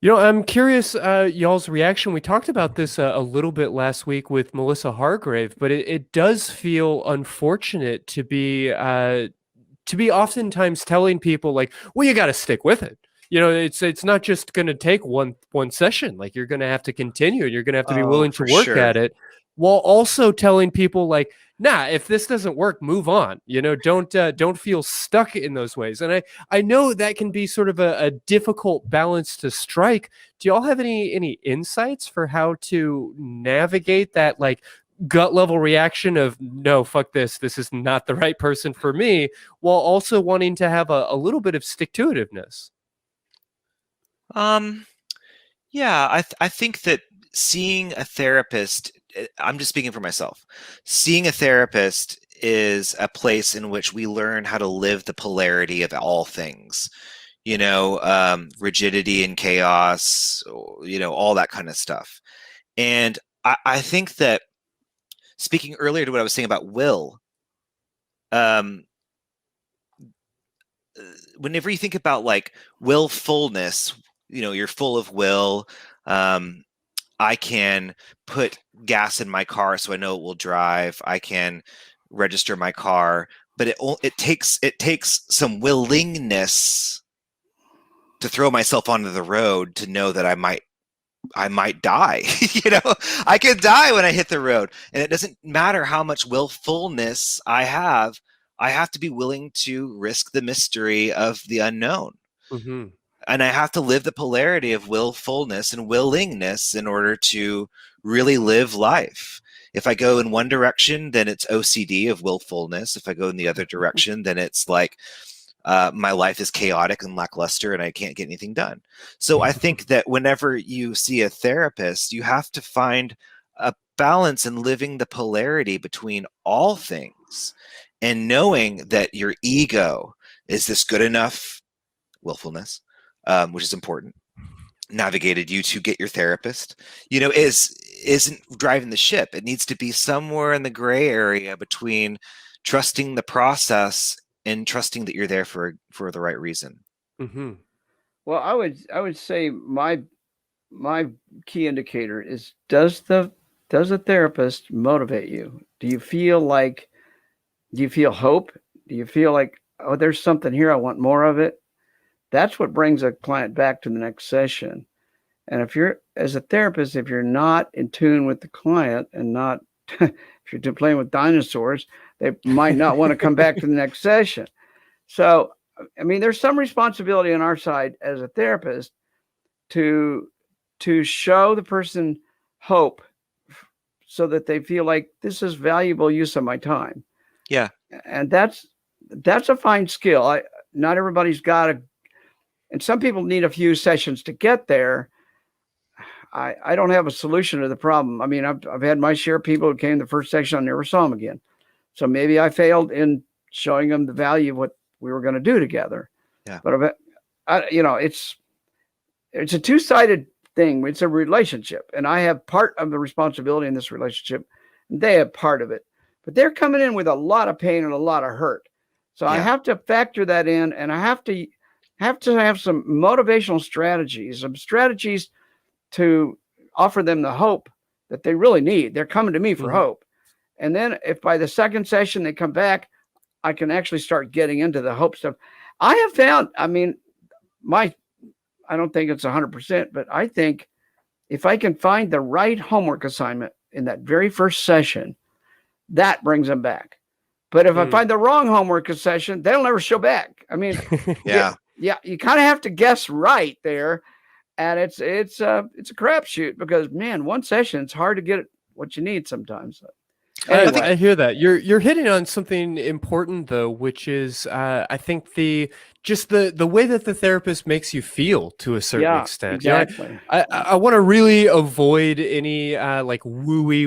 I'm curious y'all's reaction. We talked about this a little bit last week with Melissa Hargrave, but it does feel unfortunate to be oftentimes telling people like, well, you got to stick with it. It's not just going to take one session. Like you're going to have to continue. You're going to have to be Oh, willing to for work sure. at it, while also telling people like, nah, if this doesn't work, move on. Don't feel stuck in those ways. And I know that can be sort of a difficult balance to strike. Do y'all have any insights for how to navigate that like gut level reaction of no, fuck this is not the right person for me, while also wanting to have a little bit of stick to itiveness? Um, yeah, I think that seeing a therapist, I'm just speaking for myself, seeing a therapist is a place in which we learn how to live the polarity of all things, rigidity and chaos, all that kind of stuff. And I think that speaking earlier to what I was saying about will, um, whenever you think about like willfulness, you're full of will. Um, I can put gas in my car so I know it will drive. I can register my car, but it takes some willingness to throw myself onto the road to know that I might die. I could die when I hit the road, and it doesn't matter how much willfulness I have. I have to be willing to risk the mystery of the unknown. Mm-hmm. And I have to live the polarity of willfulness and willingness in order to really live life. If I go in one direction, then it's OCD of willfulness. If I go in the other direction, then it's like my life is chaotic and lackluster and I can't get anything done. So I think that whenever you see a therapist, you have to find a balance in living the polarity between all things and knowing that your ego is this good enough willfulness, which is important, navigated you to get your therapist, isn't driving the ship. It needs to be somewhere in the gray area between trusting the process and trusting that you're there for the right reason. Mm-hmm. Well, I would say my key indicator is does the therapist motivate you? Do you feel hope? Do you feel like, oh, there's something here, I want more of it? That's what brings a client back to the next session. And if you're, as a therapist, if you're not in tune with the client and not, if you're playing with dinosaurs, they might not want to come back to the next session. So, I mean, there's some responsibility on our side as a therapist to show the person hope so that they feel like this is valuable use of my time. Yeah. And that's a fine skill. Not everybody's got a, and some people need a few sessions to get there. I don't have a solution to the problem. I mean, I've had my share of people who came the first session, I never saw them again. So maybe I failed in showing them the value of what we were going to do together. Yeah. But it's a two-sided thing. It's a relationship, and I have part of the responsibility in this relationship, and they have part of it. But they're coming in with a lot of pain and a lot of hurt. So I have to factor that in, and I have to have some motivational strategies, some strategies to offer them the hope that they really need. They're coming to me for hope. And then if by the second session they come back, I can actually start getting into the hope stuff. I have found, I mean, I don't think it's 100%, but I think if I can find the right homework assignment in that very first session, that brings them back. But if I find the wrong homework session, they'll never show back. I mean, Yeah. You kind of have to guess right there. And it's a crapshoot because, man, one session, it's hard to get what you need sometimes. Anyway. I hear that. You're hitting on something important though, which is I think the way that the therapist makes you feel to a certain extent. Exactly. I want to really avoid any like wooey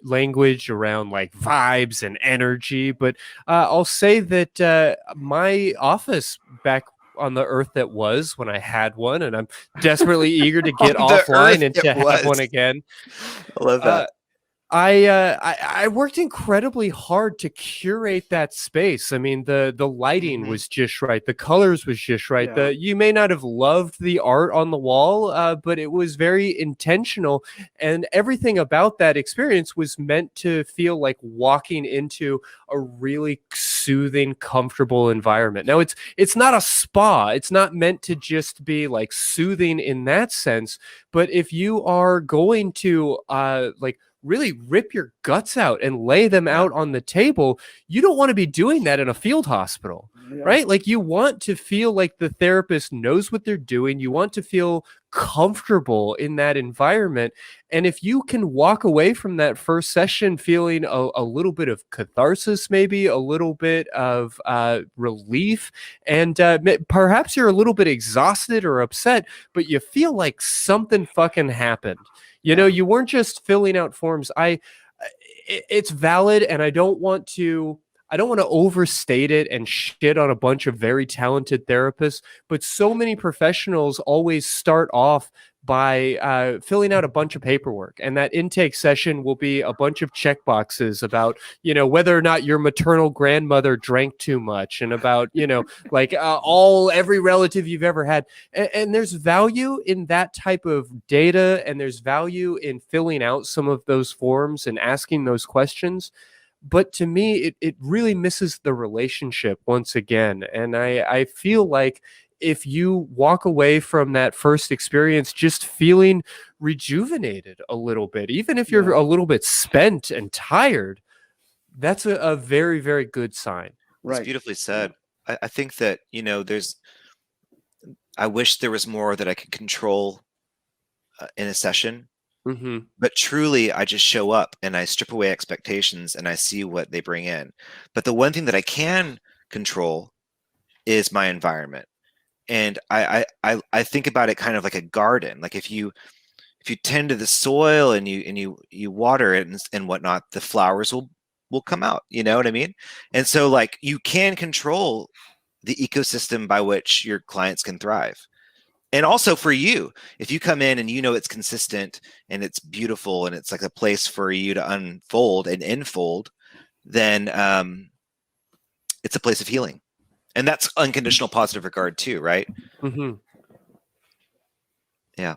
language around like vibes and energy, but I'll say that my office back on the earth that was when I had one, and I'm desperately eager to get offline and to have one again. I love that. I worked incredibly hard to curate that space. I mean, the lighting was just right, the colors was just right. Yeah. You may not have loved the art on the wall, but it was very intentional, and everything about that experience was meant to feel like walking into a really soothing, comfortable environment. Now, it's not a spa. It's not meant to just be like soothing in that sense. But if you are going to like really rip your guts out and lay them out on the table, you don't want to be doing that in a field hospital, right? Like, you want to feel like the therapist knows what they're doing. You want to feel comfortable in that environment. And if you can walk away from that first session feeling a little bit of catharsis, maybe a little bit of relief, and perhaps you're a little bit exhausted or upset, but you feel like something fucking happened. You know, you weren't just filling out forms. It's valid, and I don't want to overstate it and shit on a bunch of very talented therapists, but so many professionals always start off by filling out a bunch of paperwork, and that intake session will be a bunch of check boxes about, you know, whether or not your maternal grandmother drank too much, and about, you know, like every relative you've ever had. And there's value in that type of data, and there's value in filling out some of those forms and asking those questions. But to me, it really misses the relationship once again. And I feel like if you walk away from that first experience just feeling rejuvenated a little bit, even if you're a little bit spent and tired, that's a very, very good sign. Right. It's beautifully said. I think that, you know, I wish there was more that I could control in a session. Mm-hmm. But truly, I just show up and I strip away expectations and I see what they bring in. But the one thing that I can control is my environment. And I think about it kind of like a garden. Like if you tend to the soil and you water it and whatnot, the flowers will come out. You know what I mean? And so, like, you can control the ecosystem by which your clients can thrive. And also for you, if you come in and you know it's consistent and it's beautiful and it's like a place for you to unfold and enfold, then it's a place of healing. And that's unconditional positive regard too, right? Mm-hmm. Yeah.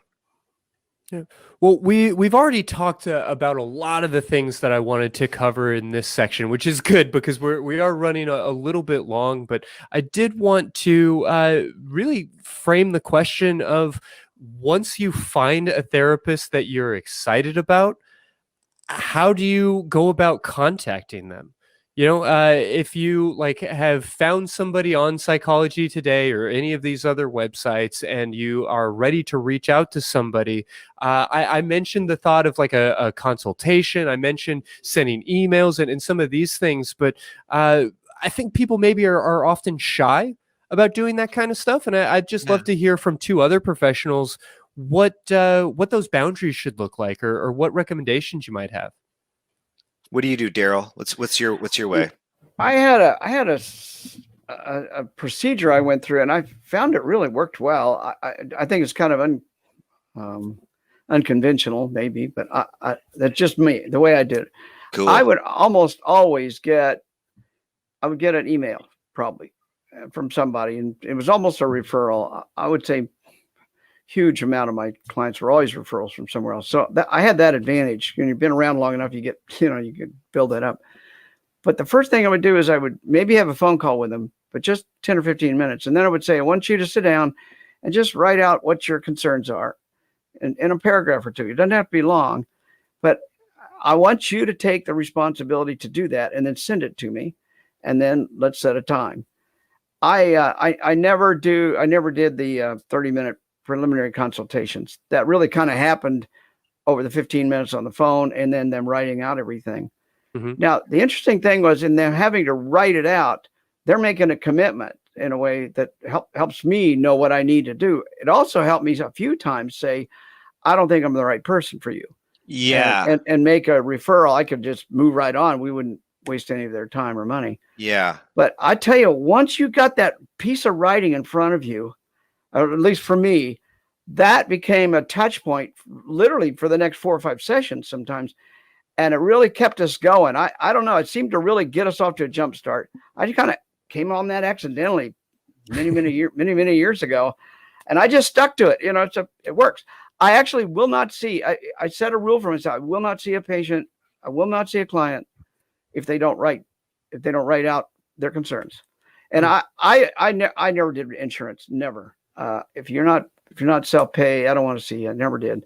Yeah. Well, we've already talked about a lot of the things that I wanted to cover in this section, which is good because we are running a little bit long. But I did want to really frame the question of, once you find a therapist that you're excited about, how do you go about contacting them? You know, if you like have found somebody on Psychology Today or any of these other websites and you are ready to reach out to somebody, I mentioned the thought of like a consultation. I mentioned sending emails and some of these things, but I think people maybe are often shy about doing that kind of stuff. And I'd just love to hear from two other professionals what those boundaries should look like, or what recommendations you might have. What do you do, Darrel? What's your way? I had a procedure I went through, and I found it really worked well. I think it's kind of unconventional, maybe, but that's just me, the way I did it. Cool. I would almost always get an email probably from somebody, and it was almost a referral. I would say huge amount of my clients were always referrals from somewhere else. So I had that advantage. When you've been around long enough, you could build that up. But the first thing I would do is I would maybe have a phone call with them, but just 10 or 15 minutes. And then I would say, I want you to sit down and just write out what your concerns are in a paragraph or two. It doesn't have to be long, but I want you to take the responsibility to do that and then send it to me. And then let's set a time. I never did the 30-minute preliminary consultations. That really kind of happened over the 15 minutes on the phone and then them writing out everything. Mm-hmm. Now, the interesting thing was, in them having to write it out, they're making a commitment in a way that helps me know what I need to do. It also helped me a few times say, I don't think I'm the right person for you. Yeah. And make a referral. I could just move right on. We wouldn't waste any of their time or money. Yeah. But I tell you, once you got that piece of writing in front of you, or at least for me, that became a touch point literally for the next 4 or 5 sessions sometimes. and it really kept us going. I don't know. It seemed to really get us off to a jump start. I just kind of came on that accidentally many years ago, and I just stuck to it. You know, it works. I actually will not see. I set a rule for myself. I will not see a patient. I will not see a client if they don't write out their concerns. And I never did insurance. Never. If you're not self-pay, I don't want to see you. I never did.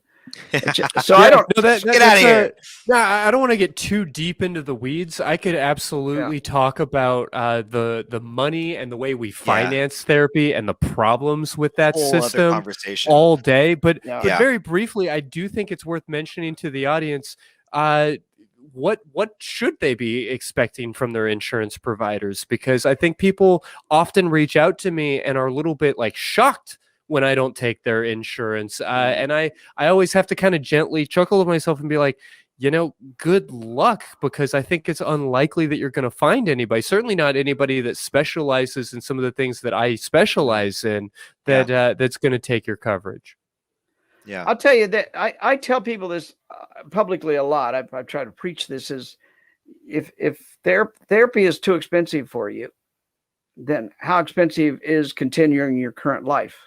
So I don't get out of here. I don't want to get too deep into the weeds. I could absolutely talk about the money and the way we finance therapy and the problems with that system all day. But very briefly, I do think it's worth mentioning to the audience what should they be expecting from their insurance providers? Because I think people often reach out to me and are a little bit like shocked when I don't take their insurance. And I always have to kind of gently chuckle to myself and be like, you know, good luck, because I think it's unlikely that you're going to find anybody, certainly not anybody that specializes in some of the things that I specialize in, that's going to take your coverage. Yeah. I'll tell you that I tell people this publicly a lot. I try to preach this is if therapy is too expensive for you, then how expensive is continuing your current life?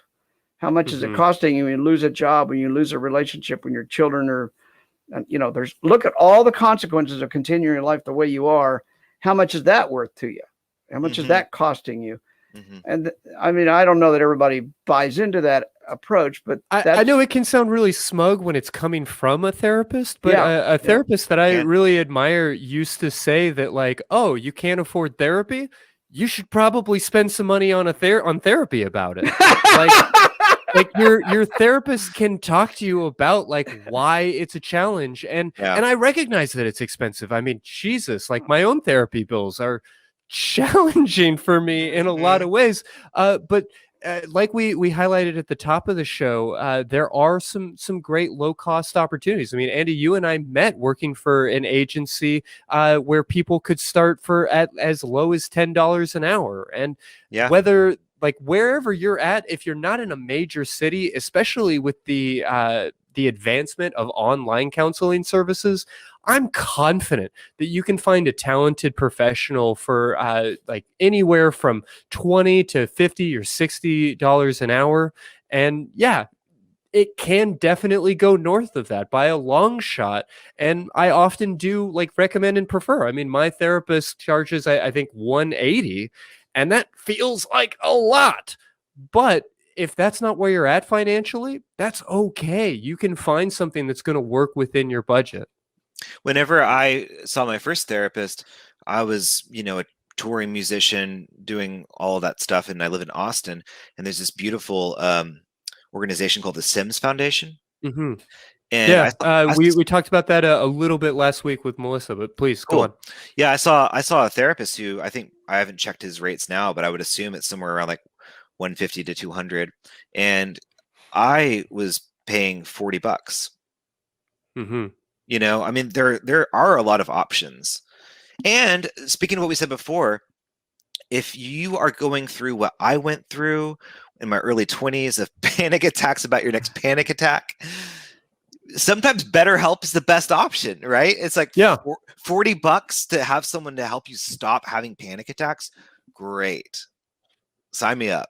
How much is it costing you when you lose a job, when you lose a relationship, when your children are, you know, look at all the consequences of continuing your life the way you are. How much is that worth to you? How much is that costing you? And I mean, I don't know that everybody buys into that approach, but I know it can sound really smug when it's coming from a therapist, but a therapist that I really admire used to say that, like, oh, you can't afford therapy? You should probably spend some money on therapy about it. Like your therapist can talk to you about like why it's a challenge, and I recognize that it's expensive. I mean, Jesus, like my own therapy bills are challenging for me in a lot of ways. But like we highlighted at the top of the show, there are some great low cost opportunities. I mean, Andy, you and I met working for an agency where people could start for at as low as $10 an hour, and whether like wherever you're at, if you're not in a major city, especially with the advancement of online counseling services, I'm confident that you can find a talented professional for like anywhere from $20 to $50 or $60 an hour. And it can definitely go north of that by a long shot. And I often do like recommend and prefer. I mean, my therapist charges, I think, $180, and that feels like a lot. But if that's not where you're at financially, that's okay. You can find something that's going to work within your budget. Whenever I saw my first therapist, I was, you know, a touring musician doing all of that stuff, and I live in Austin, and there's this beautiful organization called the Sims Foundation. And we talked about that a little bit last week with Melissa, but please go on. Yeah, I saw a therapist who, I think, I haven't checked his rates now, but I would assume it's somewhere around like 150 to 200, and I was paying $40. You know, I mean, there are a lot of options. And speaking of what we said before, if you are going through what I went through in my early 20s of panic attacks about your next panic attack, sometimes BetterHelp is the best option, right? It's like $40 to have someone to help you stop having panic attacks. Great. Sign me up.